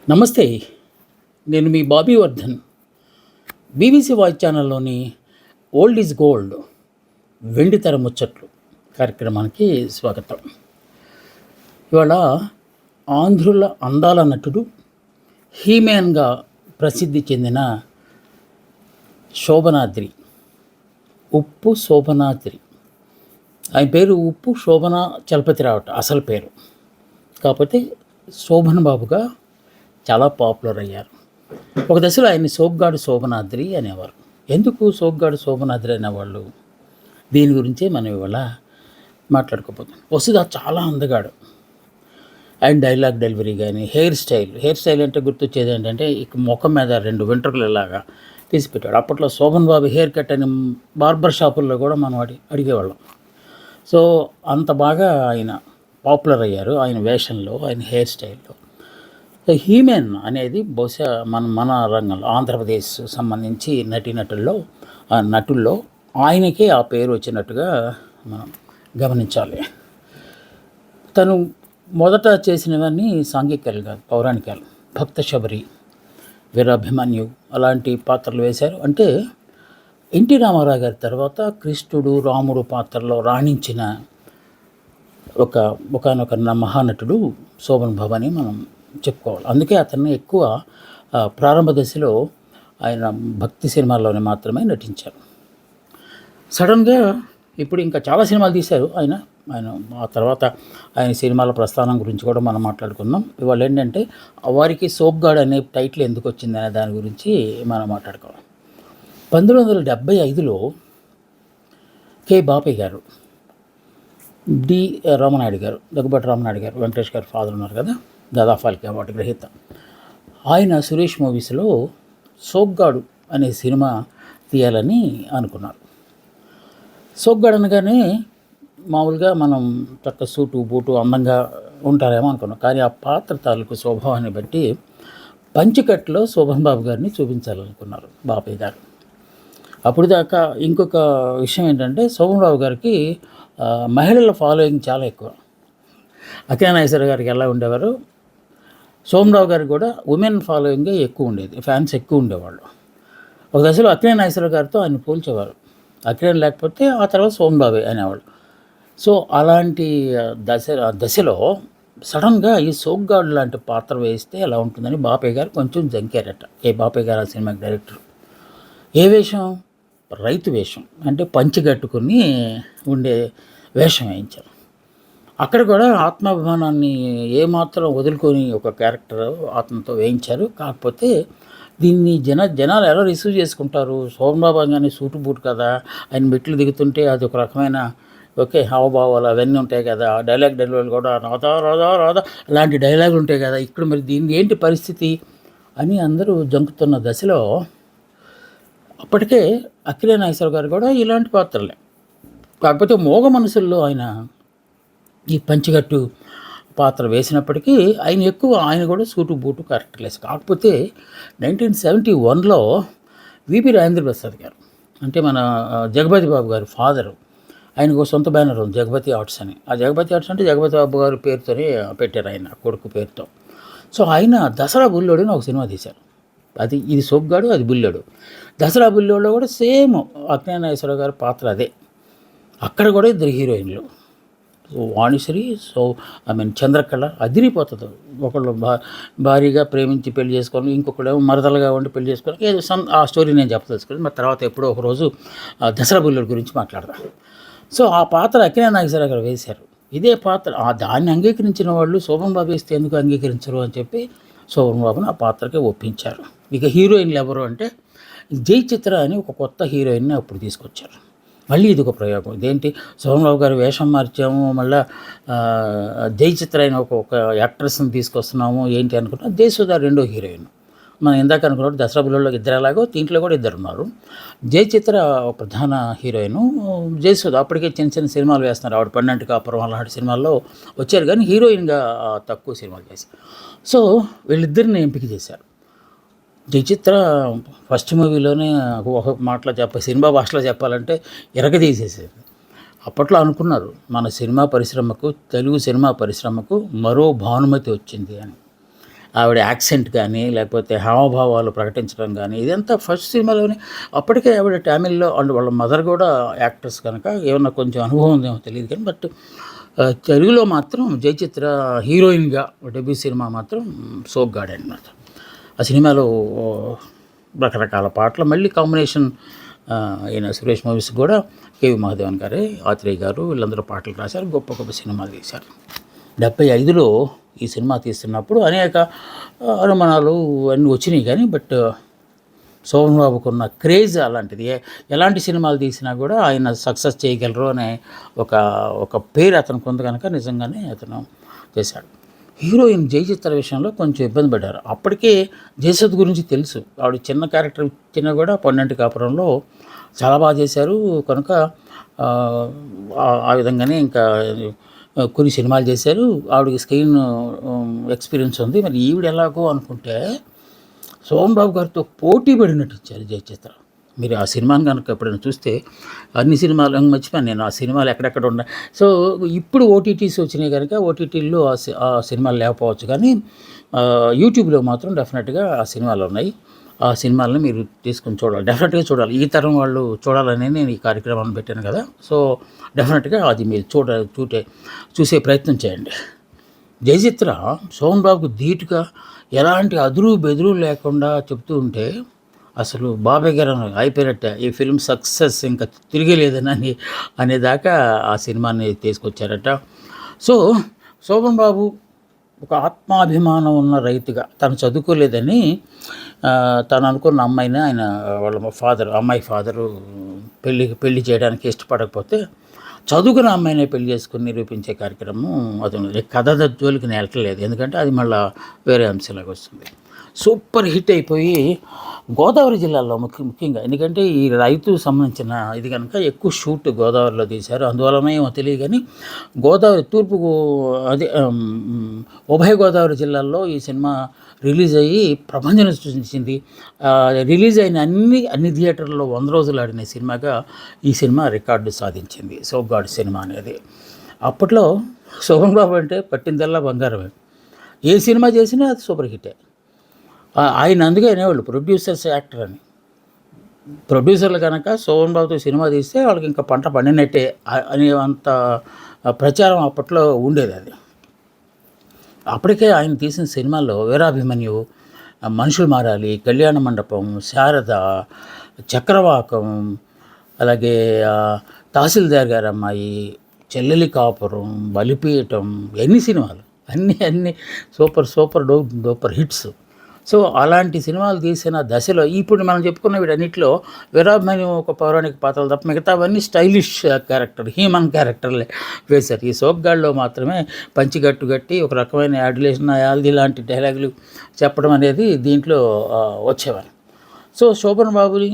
నమస్తే. నేను మీ బాబీ వర్ధన్. బీబీసీ వాయిస్ ఛానల్లోని ఓల్డ్ ఈజ్ గోల్డ్ వెండితెర ముచ్చట్లు కార్యక్రమానికి స్వాగతం. ఇవాళ ఆంధ్రుల అందాల నటుడు, హీమ్యాన్గా ప్రసిద్ధి చెందిన శోభనాద్రి, ఉప్పు శోభనాద్రి. ఆయన పేరు ఉప్పు శోభన చలపతిరావు అసలు పేరు. కాకపోతే శోభన్ బాబుగా చాలా పాపులర్ అయ్యారు. ఒక దశలో ఆయన్ని సోగ్గాడు శోభనాద్రి అనేవారు. ఎందుకు సోగ్గాడు శోభనాద్రి అనేవాళ్ళు? దీని గురించే మనం ఇవాళ మాట్లాడుకోపోతాం. వస్తుదా చాలా అందగాడు. ఆయన డైలాగ్ డెలివరీ కానీ, హెయిర్ స్టైల్ అంటే గుర్తొచ్చేది ఏంటంటే ఇక ముఖం మీద 2 వెంట్రుకలు ఇలాగా తీసి పెట్టాడు. అప్పట్లో శోభన్ బాబు హెయిర్ కట్ అని బార్బర్ షాపుల్లో కూడా మనం అడిగేవాళ్ళం. సో అంత బాగా ఆయన పాపులర్ అయ్యారు ఆయన వేషంలో, ఆయన హెయిర్ స్టైల్లో. హీమెన్ అనేది బహుశా మన రంగంలో ఆంధ్రప్రదేశ్ సంబంధించి నటుల్లో ఆయనకే ఆ పేరు వచ్చినట్టుగా మనం గమనించాలి. తను మొదట చేసినవన్నీ సాంఘికాలు కాదు, పౌరాణికాలు. భక్త శబరి, వీరాభిమన్యు అలాంటి పాత్రలు వేశారు. అంటే ఎన్టీ రామారావు గారి తర్వాత కృష్ణుడు, రాముడు పాత్రలో రాణించిన ఒకనొక మహానటుడు శోభన్ బాబు అని మనం చెప్పుకోవాలి. అందుకే అతన్ని ఎక్కువ ప్రారంభ దశలో ఆయన భక్తి సినిమాల్లోనే మాత్రమే నటించారు. సడన్గా ఇప్పుడు ఇంకా చాలా సినిమాలు తీశారు ఆయన. ఆ తర్వాత ఆయన సినిమాల ప్రస్థానం గురించి కూడా మనం మాట్లాడుకుందాం. ఇవాళ ఏంటంటే వారికి సోగ్గాడ్ అనే టైటిల్ ఎందుకు వచ్చిందనే దాని గురించి మనం మాట్లాడుకోవాలి. 1975లో కె బాపయ్య గారు, డి రామనాయుడు గారు, దగ్గుబాటి రామనాయుడు గారు, వెంకటేష్ గారు ఫాదర్ ఉన్నారు కదా, దాదాఫాల్కే అవార్డు గ్రహీత. ఆయన సురేష్ మూవీస్లో సోగ్గాడు అనే సినిమా తీయాలని అనుకున్నారు. సోగ్గాడు అనగానే మామూలుగా మనం చక్క సూటు బూటు అందంగా ఉంటారేమో అనుకున్నాం. కానీ ఆ పాత్ర తాలూకు స్వభావాన్ని బట్టి పంచకట్లో శోభన్ బాబు గారిని చూపించాలనుకున్నారు బాపయ్య గారు. అప్పుడు దాకా ఇంకొక విషయం ఏంటంటే శోభన్ బాబు గారికి మహిళల ఫాలోయింగ్ చాలా ఎక్కువ. అఖిల గారికి ఎలా ఉండేవారు, సోమరావు గారికి కూడా ఉమెన్ ఫాలోయింగే ఎక్కువ ఉండేది, ఫ్యాన్స్ ఎక్కువ ఉండేవాళ్ళు. ఒక దశలో అఖిల నాగేశ్వర గారితో ఆయన పోల్చేవారు. అఖిల లేకపోతే ఆ తర్వాత సోమబాబే అనేవాళ్ళు. సో అలాంటి దశలో సడన్గా ఈ సోగ్గాడు లాంటి పాత్ర వేస్తే ఎలా ఉంటుందని బాపయ్య గారు కొంచెం జంకారట. బాపయ్య గారు ఆ సినిమాకి డైరెక్టర్. ఏ వేషం? రైతు వేషం, అంటే పంచి కట్టుకుని ఉండే వేషం వేయించారు. అక్కడ కూడా ఆత్మాభిమానాన్ని ఏమాత్రం వదులుకొని ఒక క్యారెక్టర్ ఆత్మతో వేయించారు. కాకపోతే దీన్ని జనాలు ఎలా రిసీవ్ చేసుకుంటారు? శోభన్ బాబు కానీ సూటు బూట్ కదా, ఆయన మెట్లు దిగుతుంటే అది ఒక రకమైన హావభావాలు అవన్నీ ఉంటాయి కదా, డైలాగ్ డెలివరీలు కూడా రాధా రాధా రాధా అలాంటి డైలాగులు ఉంటాయి కదా, ఇక్కడ మరి దీన్ని ఏంటి పరిస్థితి అని అందరూ జంకుతున్న దశలో అప్పటికే అఖిల నాగేశ్వర గారు కూడా ఇలాంటి పాత్రలే. కాకపోతే మోగ మనసుల్లో ఆయన ఈ పంచిగట్టు పాత్ర వేసినప్పటికీ ఆయన కూడా సూటు బూటు కరెక్ట్ లేదు. కాకపోతే 1971లో విపి రాజేంద్ర ప్రసాద్ గారు, అంటే మన జగపతి బాబు గారు ఫాదరు, ఆయనకు సొంత బ్యానర్ ఉంది జగపతి ఆర్ట్స్ అని. ఆ జగపతి ఆర్ట్స్ అంటే జగపతి బాబు గారి పేరుతోనే పెట్టారు, ఆయన కొడుకు పేరుతో. సో ఆయన దసరా బుల్లోడు అని ఒక సినిమా తీశారు. ఇది సోగ్గాడు, అది బుల్లోడు. దసరా బుల్లోడులో కూడా సేమ్ అక్కినే నాగేశ్వరరావు గారి పాత్ర అదే. అక్కడ కూడా 2 హీరోయిన్లు, వాణిశ్రీ, చంద్రకళ అదిరిపోతుంది. ఒకళ్ళు భారీగా ప్రేమించి పెళ్లి చేసుకోవాలి, ఇంకొకడేమో మరదలుగా ఉండి పెళ్లి చేసుకోవాలి. ఏదో ఆ స్టోరీ నేను చెప్పదలుచుకోవాలి. మరి తర్వాత ఎప్పుడో ఒకరోజు దసరా బుల్లోడు గురించి మాట్లాడదాం. సో ఆ పాత్ర అక్కినే నాగేశ్వరరావు గారు వేశారు. ఇదే పాత్ర దాన్ని అంగీకరించిన వాళ్ళు శోభన్ బాబు వేస్తే ఎందుకు అంగీకరించరు అని చెప్పి శోభన్ బాబుని ఆ పాత్రకే ఒప్పించారు. ఇక హీరోయిన్లు ఎవరు అంటే జై చిత్ర అని ఒక కొత్త హీరోయిన్ని అప్పుడు తీసుకొచ్చారు. మళ్ళీ ఇది ఒక ప్రయోగం. ఇదేంటి, సోమరావు గారు వేషం మార్చాము, మళ్ళీ జై చిత్ర అయిన ఒక యాక్ట్రెస్ని తీసుకొస్తున్నాము ఏంటి అనుకున్నా. జయసుధ 2వ హీరోయిన్. మనం ఇందాక అనుకున్నట్టు దసరా బుల్లోలో 2 ఎలాగో దీంట్లో కూడా 2 ఉన్నారు. జై చిత్ర ప్రధాన హీరోయిన్, జయసుధ అప్పటికే చిన్న సినిమాలు వేస్తున్నారు. ఆవిడ 12 కాపురం అలాంటి సినిమాల్లో వచ్చారు, కానీ హీరోయిన్గా తక్కువ సినిమాలు చేశారు. సో వీళ్ళిద్దరిని ఎంపిక చేశారు. జయచిత్ర ఫస్ట్ మూవీలోనే ఒక మాటలో సినిమా భాషలో చెప్పాలంటే ఎరగదీసేసేది. అప్పట్లో అనుకున్నారు మన సినిమా పరిశ్రమకు, తెలుగు సినిమా పరిశ్రమకు మరో భానుమతి వచ్చింది అని. ఆవిడ యాక్సెంట్ కానీ లేకపోతే హావభావాలు ప్రకటించడం కానీ ఇదంతా ఫస్ట్ సినిమాలోనే. అప్పటికే ఆవిడ తమిళ్లో అండ్ వాళ్ళ మదర్ కూడా యాక్టర్స్ కనుక ఏమన్నా కొంచెం అనుభవం ఉందేమో తెలియదు కానీ బట్ తెలుగులో మాత్రం జయచిత్ర హీరోయిన్గా డెబ్యూ సినిమా మాత్రం సోగ్గాడే అనమాట. ఆ సినిమాలో రకరకాల పాటలు మళ్ళీ కాంబినేషన్ ఈయన సురేష్ మూవీస్ కూడా కేవి మహాదేవన్ గారే, ఆత్రేయ గారు వీళ్ళందరూ పాటలు రాశారు, గొప్ప గొప్ప సినిమాలు తీశారు. 75లో ఈ సినిమా తీస్తున్నప్పుడు అనేక అనుమానాలు అన్నీ వచ్చినాయి కానీ బట్ శోభన్ బాబుకున్న క్రేజ్ అలాంటిది. ఎలాంటి సినిమాలు తీసినా కూడా ఆయన సక్సెస్ చేయగలరు అనే ఒక పేరు అతనికి ఉంది కనుక నిజంగానే అతను చేశాడు. హీరోయిన్ జయచిత్ర విషయంలో కొంచెం ఇబ్బంది పడ్డారు. అప్పటికే జయసుధ గురించి తెలుసు, ఆవిడ చిన్న క్యారెక్టర్ ఇచ్చినా కూడా పొన్నంటి కాపురంలో చాలా బాగా చేశారు కనుక ఆ విధంగానే ఇంకా కొన్ని సినిమాలు చేశారు. ఆవిడకి స్క్రీన్ ఎక్స్పీరియన్స్ ఉంది. మరి ఈవిడ ఎలాగో అనుకుంటే శోభన్ బాబు గారితో పోటీ పడినట్టు ఇచ్చారు జయచిత్ర. మీరు ఆ సినిమాని కనుక ఎప్పుడైనా చూస్తే అన్ని సినిమాలు మర్చిపోయాను నేను, ఆ సినిమాలు ఎక్కడెక్కడ ఉన్నాయి. సో ఇప్పుడు ఓటీటీస్ వచ్చినాయి కనుక ఓటీటీల్లో ఆ సినిమాలు లేకపోవచ్చు కానీ యూట్యూబ్లో మాత్రం డెఫినెట్గా ఆ సినిమాలు ఉన్నాయి. ఆ సినిమాలను మీరు తీసుకొని చూడాలి, డెఫినెట్గా చూడాలి. ఈ తరం వాళ్ళు చూడాలని నేను ఈ కార్యక్రమాన్ని పెట్టాను కదా. సో డెఫినెట్గా అది మీరు చూసే ప్రయత్నం చేయండి. జయచిత్ర శోభన్ బాబుకు ధీటుగా ఎలాంటి అదురు బెదురు లేకుండా చెప్తూ ఉంటే అసలు బాబాయ్ గారు అయిపోయినట్టే, ఈ ఫిల్మ్ సక్సెస్ ఇంకా తిరిగేలేదని అనేదాకా ఆ సినిమాని తీసుకొచ్చారట. సో శోభన్ బాబు ఒక ఆత్మాభిమానం ఉన్న రైతుగా తను చదువుకోలేదని తను అనుకున్న అమ్మాయిని ఆయన వాళ్ళ అమ్మాయి ఫాదరు పెళ్లి చేయడానికి ఇష్టపడకపోతే చదువుకున్న అమ్మాయినే పెళ్లి చేసుకుని నిరూపించే కార్యక్రమం అది కథ జోలికి నేను వెళ్ళట్లేదు, ఎందుకంటే అది మళ్ళీ వేరే అంశంలాగా వస్తుంది. సూపర్ హిట్ అయిపోయి గోదావరి జిల్లాలో ముఖ్యంగా, ఎందుకంటే ఈ రైతు సంబంధించిన ఇది కనుక ఎక్కువ షూట్ గోదావరిలో తీశారు, అందువలన ఏమో తెలియదు కానీ గోదావరి ఉభయ గోదావరి జిల్లాల్లో ఈ సినిమా రిలీజ్ అయ్యి ప్రపంచం సృష్టించింది. రిలీజ్ అయిన అన్ని థియేటర్లలో 100 రోజులు ఆడిన సినిమాగా ఈ సినిమా రికార్డు సాధించింది, సోగ్గాడు సినిమా అనేది. అప్పట్లో శోభన్ బాబు అంటే పట్టిందల్లా బంగారమే, ఏ సినిమా చేసినా అది సూపర్ హిట్టే. ఆయన అందుకే అనేవాళ్ళు ప్రొడ్యూసర్స్ యాక్టర్ అని. ప్రొడ్యూసర్లు కనుక శోభన్ బాబుతో సినిమా తీస్తే వాళ్ళకి ఇంకా పంట పండినట్టే అనేంత ప్రచారం అప్పట్లో ఉండేది. అది అప్పటికే ఆయన తీసిన సినిమాల్లో వీరాభిమన్యు, మనుషులు మారాలి, కళ్యాణ మండపం, శారద, చక్రవాకం, అలాగే తహసీల్దార్ గారి అమ్మాయి, చెల్లెలి కాపురం, బలిపీఠం, ఎన్ని సినిమాలు అన్నీ సూపర్ డూపర్ హిట్స్. సో అలాంటి సినిమాలు తీసిన దశలో ఇప్పుడు మనం చెప్పుకున్న వీటన్నిటిలో వీరాభిమన్యు ఒక పౌరాణిక పాత్రలు తప్ప మిగతావన్నీ స్టైలిష్ క్యారెక్టర్, హ్యూమన్ క్యారెక్టర్లే వేశారు. ఈ సోగ్గాడిలో మాత్రమే పంచిగట్టు కట్టి ఒక రకమైన యాడ్యులేషన్ యాల్ది లాంటి డైలాగులు చెప్పడం అనేది దీంట్లో వచ్చేవారు. సో శోభన్ బాబుని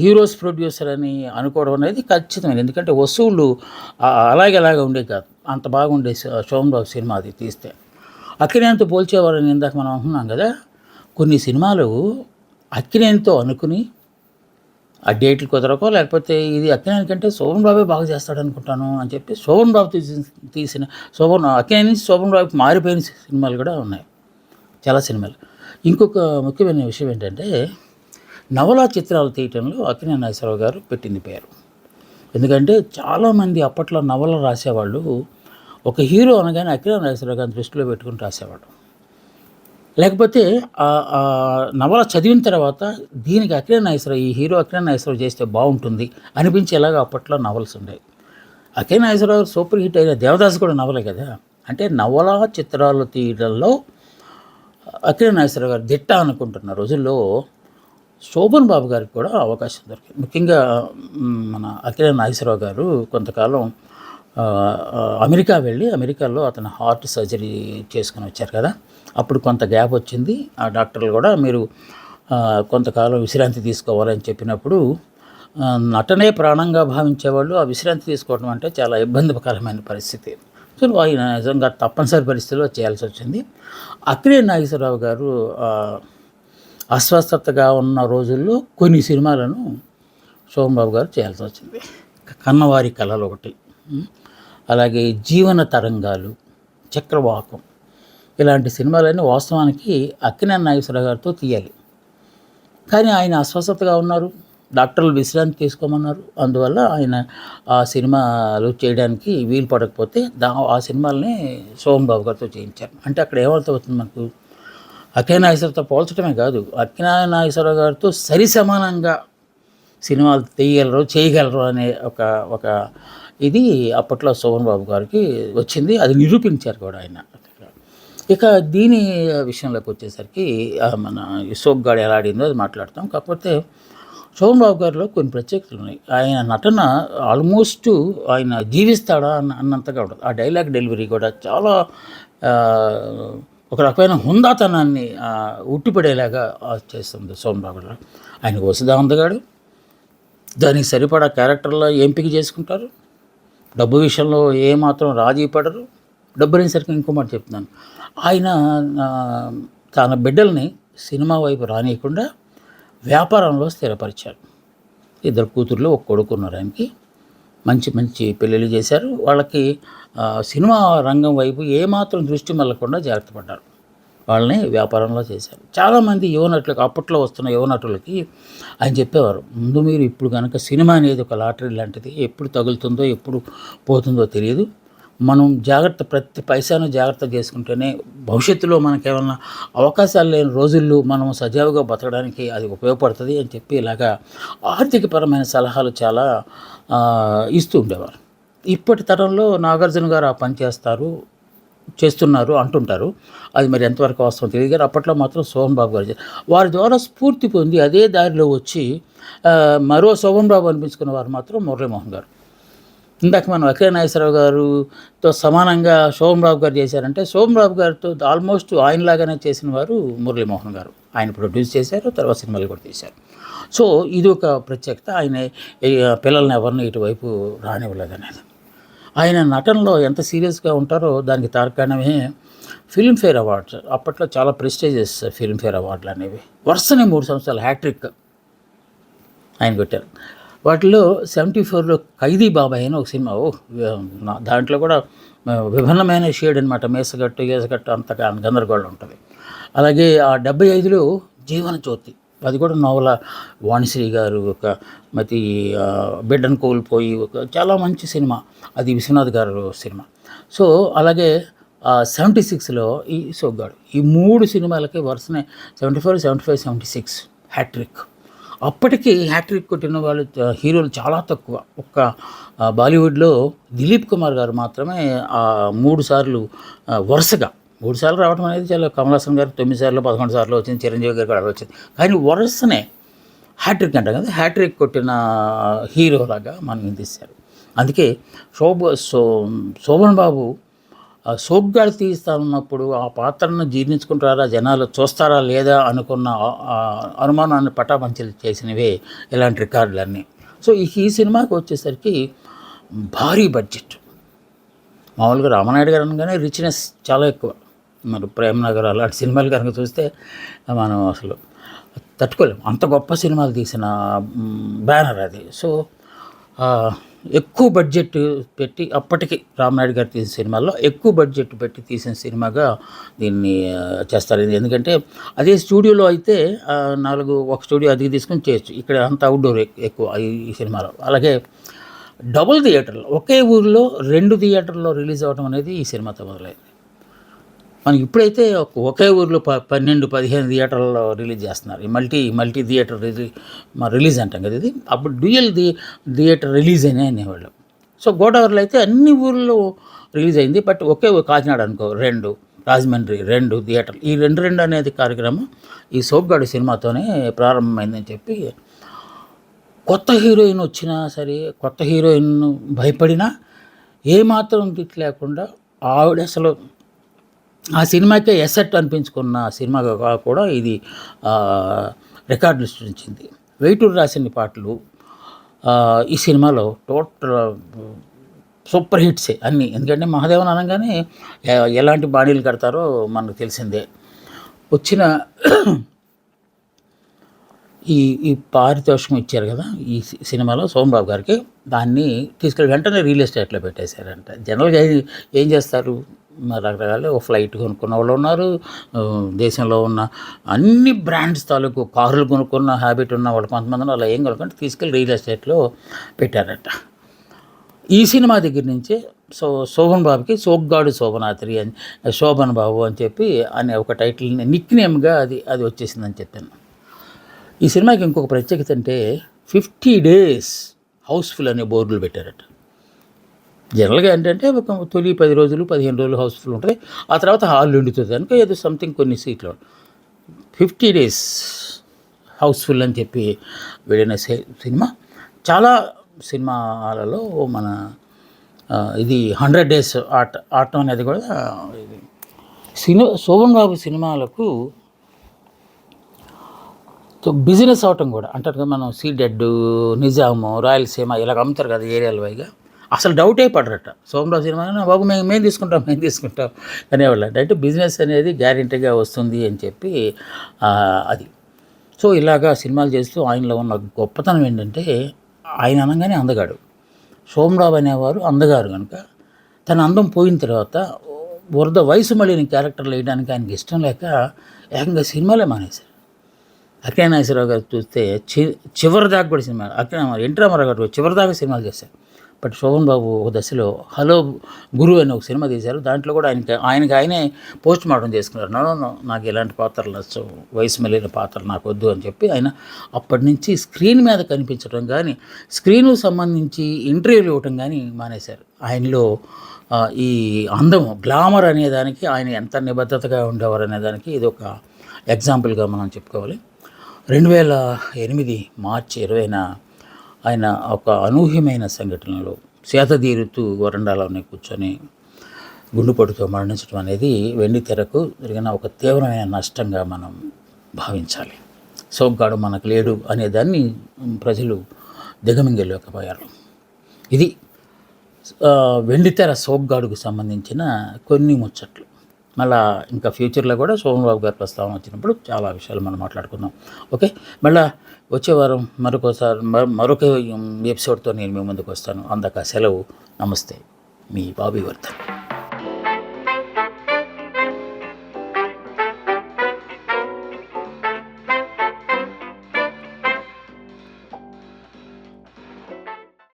హీరోస్ ప్రొడ్యూసర్ అని అనుకోవడం అనేది ఖచ్చితమైన, ఎందుకంటే వసూళ్ళు అలాగే ఉండే కాదు, అంత బాగుండే శోభన్ బాబు సినిమా అది తీస్తే. అక్కినేనితో పోల్చేవారని ఇందాక మనం అంటున్నాం కదా, కొన్ని సినిమాలు అక్కినేనితో అనుకుని ఆ డేట్లు కుదరకో లేకపోతే ఇది అక్కినేని కంటే శోభన్ బాబే బాగా చేస్తాడు అనుకుంటాను అని చెప్పి శోభన్ బాబు తీసిన అక్కినేని శోభన్ బాబుకి మారిపోయిన సినిమాలు కూడా ఉన్నాయి, చాలా సినిమాలు. ఇంకొక ముఖ్యమైన విషయం ఏంటంటే నవలా చిత్రాలు తీయటంలో అక్కినేని నాగేశ్వరరావు గారు పెట్టింది పేరు. ఎందుకంటే చాలామంది అప్పట్లో నవల రాసేవాళ్ళు ఒక హీరో అనగానే అక్కినేని నాగేశ్వరరావు గారిని దృష్టిలో పెట్టుకుని రాసేవాడు. లేకపోతే నవల చదివిన తర్వాత దీనికి ఈ హీరో అక్కినేని నాగేశ్వరరావు చేస్తే బాగుంటుంది అనిపించేలాగా అప్పట్లో నవల్స్ ఉండేవి. అక్కినేని నాగేశ్వరరావు సూపర్ హిట్ అయిన దేవదాస్ కూడా నవలే కదా. అంటే నవల చిత్రాలు తీయడంలో అక్కినేని నాగేశ్వరరావు గారు దిట్ట అనుకుంటున్న రోజుల్లో శోభన్ బాబు గారికి కూడా అవకాశం దొరికింది. ముఖ్యంగా మన అక్కినేని నాగేశ్వరరావు గారు కొంతకాలం అమెరికా వెళ్ళి అమెరికాలో అతను హార్ట్ సర్జరీ చేసుకుని వచ్చారు కదా, అప్పుడు కొంత గ్యాప్ వచ్చింది. ఆ డాక్టర్లు కూడా మీరు కొంతకాలం విశ్రాంతి తీసుకోవాలని చెప్పినప్పుడు నటనే ప్రాణంగా భావించేవాళ్ళు ఆ విశ్రాంతి తీసుకోవడం అంటే చాలా ఇబ్బందికరమైన పరిస్థితి. సో ఆయన నిజంగా తప్పనిసరి పరిస్థితిలో చేయాల్సి వచ్చింది. అక్కినేని నాగేశ్వరరావు గారు అస్వస్థతగా ఉన్న రోజుల్లో కొన్ని సినిమాలను శోభన్ బాబు గారు చేయాల్సి వచ్చింది. కన్నవారి కళలు ఒకటి, అలాగే జీవన తరంగాలు, చక్రవాకం, ఇలాంటి సినిమాలన్నీ వాస్తవానికి అక్కినేని నాగేశ్వరరావు గారితో తీయాలి. కానీ ఆయన అస్వస్థతగా ఉన్నారు, డాక్టర్లు విశ్రాంతి తీసుకోమన్నారు. అందువల్ల ఆయన ఆ సినిమాలు చేయడానికి వీలు పడకపోతే ఆ సినిమాలని సోమన్ బాబు గారితో చేయించారు. అంటే అక్కడ ఏమర్థమవుతుంది మనకు, అక్కినేని నాగేశ్వరరావుతో పోల్చడమే కాదు, అక్కినేని నాగేశ్వరరావు గారితో సరి సమానంగా సినిమాలు చేయగలరు అనే ఒక ఇది అప్పట్లో సోమన్ బాబు గారికి వచ్చింది. అది నిరూపించారు కూడా ఆయన. ఇక దీని విషయంలోకి వచ్చేసరికి మన సోగ్గాడు ఎలా ఆడిందో అది మాట్లాడతాం. కాకపోతే సోమన్ బాబు గారిలో కొన్ని ప్రత్యేకతలు ఉన్నాయి. ఆయన నటన ఆల్మోస్ట్ ఆయన జీవిస్తాడా అన్నంతగా ఉండదు. ఆ డైలాగ్ డెలివరీ కూడా చాలా ఒక రకమైన హుందాతనాన్ని ఉట్టిపడేలాగా చేస్తుంది సోమన్ బాబు గారు. ఆయనకు వసుదా అందగాడు, దానికి సరిపడా క్యారెక్టర్లో ఎంపిక చేసుకుంటారు. డబ్బు విషయంలో ఏమాత్రం రాజీ పడరు. డబ్బు అనేసరికి ఇంకో మాట చెప్తున్నాను, ఆయన తన బిడ్డల్ని సినిమా వైపు రానియకుండా వ్యాపారంలో స్థిరపరిచారు. 2 కూతుర్లు 1 కొడుకు ఉన్నారు ఆయనకి. మంచి పెళ్ళిళ్ళు చేశారు. వాళ్ళకి సినిమా రంగం వైపు ఏమాత్రం దృష్టి మళ్ళకుండా జాగ్రత్త పడ్డారు. వాళ్ళని వ్యాపారంలో చేశారు. చాలామంది యువనటులకు, అప్పట్లో వస్తున్న యువనటులకి ఆయన చెప్పేవారు, ముందు మీరు ఇప్పుడు కనుక సినిమా అనేది ఒక లాటరీ లాంటిది, ఎప్పుడు తగులుతుందో ఎప్పుడు పోతుందో తెలియదు. మనం ప్రతి పైసాను జాగ్రత్త చేసుకుంటేనే భవిష్యత్తులో మనకేమన్నా అవకాశాలు లేని రోజుల్లో మనం సజావుగా బతకడానికి అది ఉపయోగపడుతుంది అని చెప్పి ఇలాగా ఆర్థికపరమైన సలహాలు చాలా ఇస్తూ ఉండేవారు. ఇప్పటి తరంలో నాగార్జున గారు ఆ పని చేస్తున్నారు అంటుంటారు. అది మరి ఎంతవరకు వాస్తవం తెలియదు. కానీ అప్పట్లో మాత్రం సోమన్ బాబు గారు వారి ద్వారా స్ఫూర్తి పొంది అదే దారిలో వచ్చి మరో సోమన్ బాబు అనిపించుకున్న వారు మాత్రం మురళీమోహన్ గారు. ఇందాక మనం అక్కినేని నాగేశ్వరరావు గారితో సమానంగా సోమన్ బాబు గారు చేశారంటే, సోమన్ బాబు గారితో ఆల్మోస్ట్ ఆయనలాగానే చేసిన వారు మురళీమోహన్ గారు. ఆయన ప్రొడ్యూస్ చేశారు, తర్వాత సినిమాలు కూడా తీశారు. సో ఇది ఒక ప్రత్యేకత. ఆయన పిల్లల్ని ఎవరిని ఇటువైపు రానివ్వలేదనేది. ఆయన నటనలో ఎంత సీరియస్గా ఉంటారో దానికి తార్కాణమే ఫిల్మ్ఫేర్ అవార్డ్స్. అప్పట్లో చాలా ప్రెస్టీజియస్ ఫిల్మ్ఫేర్ అవార్డులు అనేవి వరుసనే 3 సంవత్సరాలు హ్యాట్రిక్ ఆయన కొట్టారు. వాటిలో 74లో ఖైదీ బాబాయ్ అని ఒక సినిమా. దాంట్లో కూడా విభిన్నమైన షేడ్ అనమాట, గేసగట్టు అంతగా గందరగోళం ఉంటుంది. అలాగే ఆ 75లో జీవన జ్యోతి, అది కూడా నవల, వాణిశ్రీ గారు ఒక బిడ్డను కోల్పోయి చాలా మంచి సినిమా, అది విశ్వనాథ్ గారు సినిమా. సో అలాగే 76లో ఈ సోగ్గాడు. ఈ 3 సినిమాలకి వరుసనే 74, 75, 76 హ్యాట్రిక్. అప్పటికి హ్యాట్రిక్ కొట్టిన వాళ్ళు హీరోలు చాలా తక్కువ. బాలీవుడ్లో దిలీప్ కుమార్ గారు మాత్రమే 3 సార్లు వరుసగా 3 సార్లు రావడం అనేది చాలా. కమల్ హాసన్ గారు 9 సార్లు 11 సార్లు వచ్చింది, చిరంజీవి గారు కూడా వచ్చింది. కానీ వరుసనే హ్యాట్రిక్ అంటాం కదా, హ్యాట్రిక్ కొట్టిన హీరోలాగా మనం తీశారు. అందుకే శోభన్ బాబు సోగ్గాడు తీస్తానన్నప్పుడు ఆ పాత్రను జీర్ణించుకుంటారా, జనాలు చూస్తారా లేదా అనుకున్న అనుమానాన్ని పటాపంచలు చేసినవే ఇలాంటి రికార్డులన్నీ. సో ఈ సినిమాకి వచ్చేసరికి భారీ బడ్జెట్. మామూలుగా రామనాయుడు గారు అనగానే రిచ్నెస్ చాలా ఎక్కువ. మరి ప్రేమనగర్ అలాంటి సినిమాలు కనుక చూస్తే మనం అసలు తట్టుకోలేము. అంత గొప్ప సినిమాలు తీసిన బ్యానర్ అది. సో ఎక్కువ బడ్జెట్ పెట్టి, అప్పటికి రామనాయుడు గారు తీసిన సినిమాల్లో ఎక్కువ బడ్జెట్ పెట్టి తీసిన సినిమాగా దీన్ని చేస్తారు. ఎందుకంటే అదే స్టూడియోలో అయితే ఒక స్టూడియో అదిగి తీసుకొని చేయొచ్చు. ఇక్కడ అంత అవుట్డోర్ ఎక్కువ ఈ సినిమాలో. అలాగే డబుల్ థియేటర్లో, ఒకే ఊరిలో 2 థియేటర్లో రిలీజ్ అవ్వడం అనేది ఈ సినిమాతో మొదలైంది. మనకి ఇప్పుడైతే ఒకే ఊరిలో 12-15 థియేటర్లలో రిలీజ్ చేస్తున్నారు. ఈ మల్టీ థియేటర్ రిలీజ్ అంటాం కదా ఇది. అప్పుడు డ్యూయల్ థియేటర్ రిలీజ్ అనేవాళ్ళు. సో గోదావరిలో అయితే అన్ని ఊర్లో రిలీజ్ అయింది. బట్ కాకినాడ అనుకో 2, రాజమండ్రి 2 థియేటర్లు. ఈ 2 అనేది కార్యక్రమం ఈ సోగ్గాడు సినిమాతోనే ప్రారంభమైందని చెప్పి, కొత్త హీరోయిన్ వచ్చినా సరే, కొత్త హీరోయిన్ భయపడినా ఏమాత్రం దిక్కు లేకుండా ఆవిడ అసలు ఆ సినిమాకే ఎసెట్ అనిపించుకున్న సినిమాగా కూడా ఇది రికార్డులు సృష్టించింది. వేటూరు రాసిన పాటలు ఈ సినిమాలో టోటల్ సూపర్ హిట్సే అన్నీ. ఎందుకంటే మహాదేవన్ అనగానే ఎలాంటి బాణీలు కడతారో మనకు తెలిసిందే. వచ్చిన ఈ పారితోషికం ఇచ్చారు కదా ఈ సినిమాలో సోమబాబు గారికి, దాన్ని తీసుకెళ్ళి వెంటనే రియల్ ఎస్టేట్లో పెట్టేశారంట. జనరల్గా ఏం చేస్తారు, రకరకాల ఓ ఫ్లైట్ కొనుక్కున్న వాళ్ళు ఉన్నారు, దేశంలో ఉన్న అన్ని బ్రాండ్స్ తాలూకు కార్లు కొనుక్కున్న హ్యాబిట్ ఉన్న వాళ్ళు కొంతమంది అలా ఏం కొనుక్కుంటే తీసుకెళ్ళి రియల్ ఎస్టేట్లో పెట్టారట. ఈ సినిమా దగ్గర నుంచే శోభన్ బాబుకి సోగ్గాడు శోభనాద్రి అని, శోభన్ బాబు అని చెప్పి అనే ఒక టైటిల్ నిక్ నేమ్గా అది వచ్చేసిందని చెప్పాను. ఈ సినిమాకి ఇంకొక ప్రత్యేకత అంటే 50 days హౌస్ఫుల్ అనే బోర్డులు పెట్టారట. జనరల్గా ఏంటంటే ఒక తొలి 10 రోజులు 15 రోజులు హౌస్ఫుల్ ఉంటుంది, ఆ తర్వాత హాల్ నిండుతుంది కనుక ఏదో సంథింగ్ కొన్ని సీట్లు. 50 days హౌస్ఫుల్ అని చెప్పి వెళ్ళిన సినిమా చాలా సినిమాలలో మన ఇది 100 days ఆడటం అనేది కూడా శోభన్ బాబు సినిమాలకు బిజినెస్ అవటం కూడా అంటారు కదా, మనం సీడెడ్, నిజాము, రాయలసీమ ఇలాగ అమ్ముతారు కదా ఏరియాల వైగా. అసలు డౌటే పడరట శోభన్ బాబు సినిమా బాబు మేము తీసుకుంటాం అనేవాళ్ళు. అంటే బిజినెస్ అనేది గ్యారెంటీగా వస్తుంది అని చెప్పి అది. సో ఇలాగా సినిమాలు చేస్తూ ఆయనలో ఉన్న గొప్పతనం ఏంటంటే ఆయన అనగానే అందగాడు. శోభన్ బాబు అనేవారు అందగారు కనుక తన అందం పోయిన తర్వాత వయసు మళ్ళీ క్యారెక్టర్లు వేయడానికి ఆయనకి ఇష్టం లేక ఏకంగా సినిమాలే మానేశారు. అక్కినేని నాగేశ్వరరావు గారు చూస్తే చివరి దాకా కూడా సినిమా, ఎన్టీ రామారావు గారు చివరి దాకా సినిమాలు చేశారు. బట్ శోభన్ బాబు ఒక దశలో హలో గురు అని ఒక సినిమా తీశారు. దాంట్లో కూడా ఆయనే పోస్ట్ మార్టం చేసుకున్నారు. నాకు ఎలాంటి పాత్రలు నచ్చవు, వయసు మళ్ళిన పాత్రలు నాకు వద్దు అని చెప్పి ఆయన అప్పటి నుంచి స్క్రీన్ మీద కనిపించడం కానీ, స్క్రీన్కు సంబంధించి ఇంటర్వ్యూలు ఇవ్వటం కానీ మానేశారు. ఆయనలో ఈ అందము, గ్లామర్ అనేదానికి ఆయన ఎంత నిబద్ధతగా ఉండేవారు అనేదానికి ఇది ఒక ఎగ్జాంపుల్గా మనం చెప్పుకోవాలి. 2008 మార్చి 20న ఆయన ఒక అనూహ్యమైన సంఘటనలో సేతదీరుతూ వరండాలోనే కూర్చొని గుండెపోటుతో మరణించడం అనేది వెండితెరకు జరిగిన ఒక తీవ్రమైన నష్టంగా మనం భావించాలి. సోగ్గాడు మనకు లేడు అనేదాన్ని ప్రజలు దిగమింగలేకపోయారు. ఇది వెండితెర సోగ్గాడుకు సంబంధించిన కొన్ని ముచ్చట్లు. మళ్ళీ ఇంకా ఫ్యూచర్లో కూడా శోభన్ బాబు గారి ప్రస్తావన వచ్చినప్పుడు చాలా విషయాలు మనం మాట్లాడుకుందాం. ఓకే, మళ్ళీ వచ్చే వారం మరొక ఎపిసోడ్తో నేను మీ ముందుకు వస్తాను. అందాక సెలవు. నమస్తే, మీ బాబీ వర్ధన్.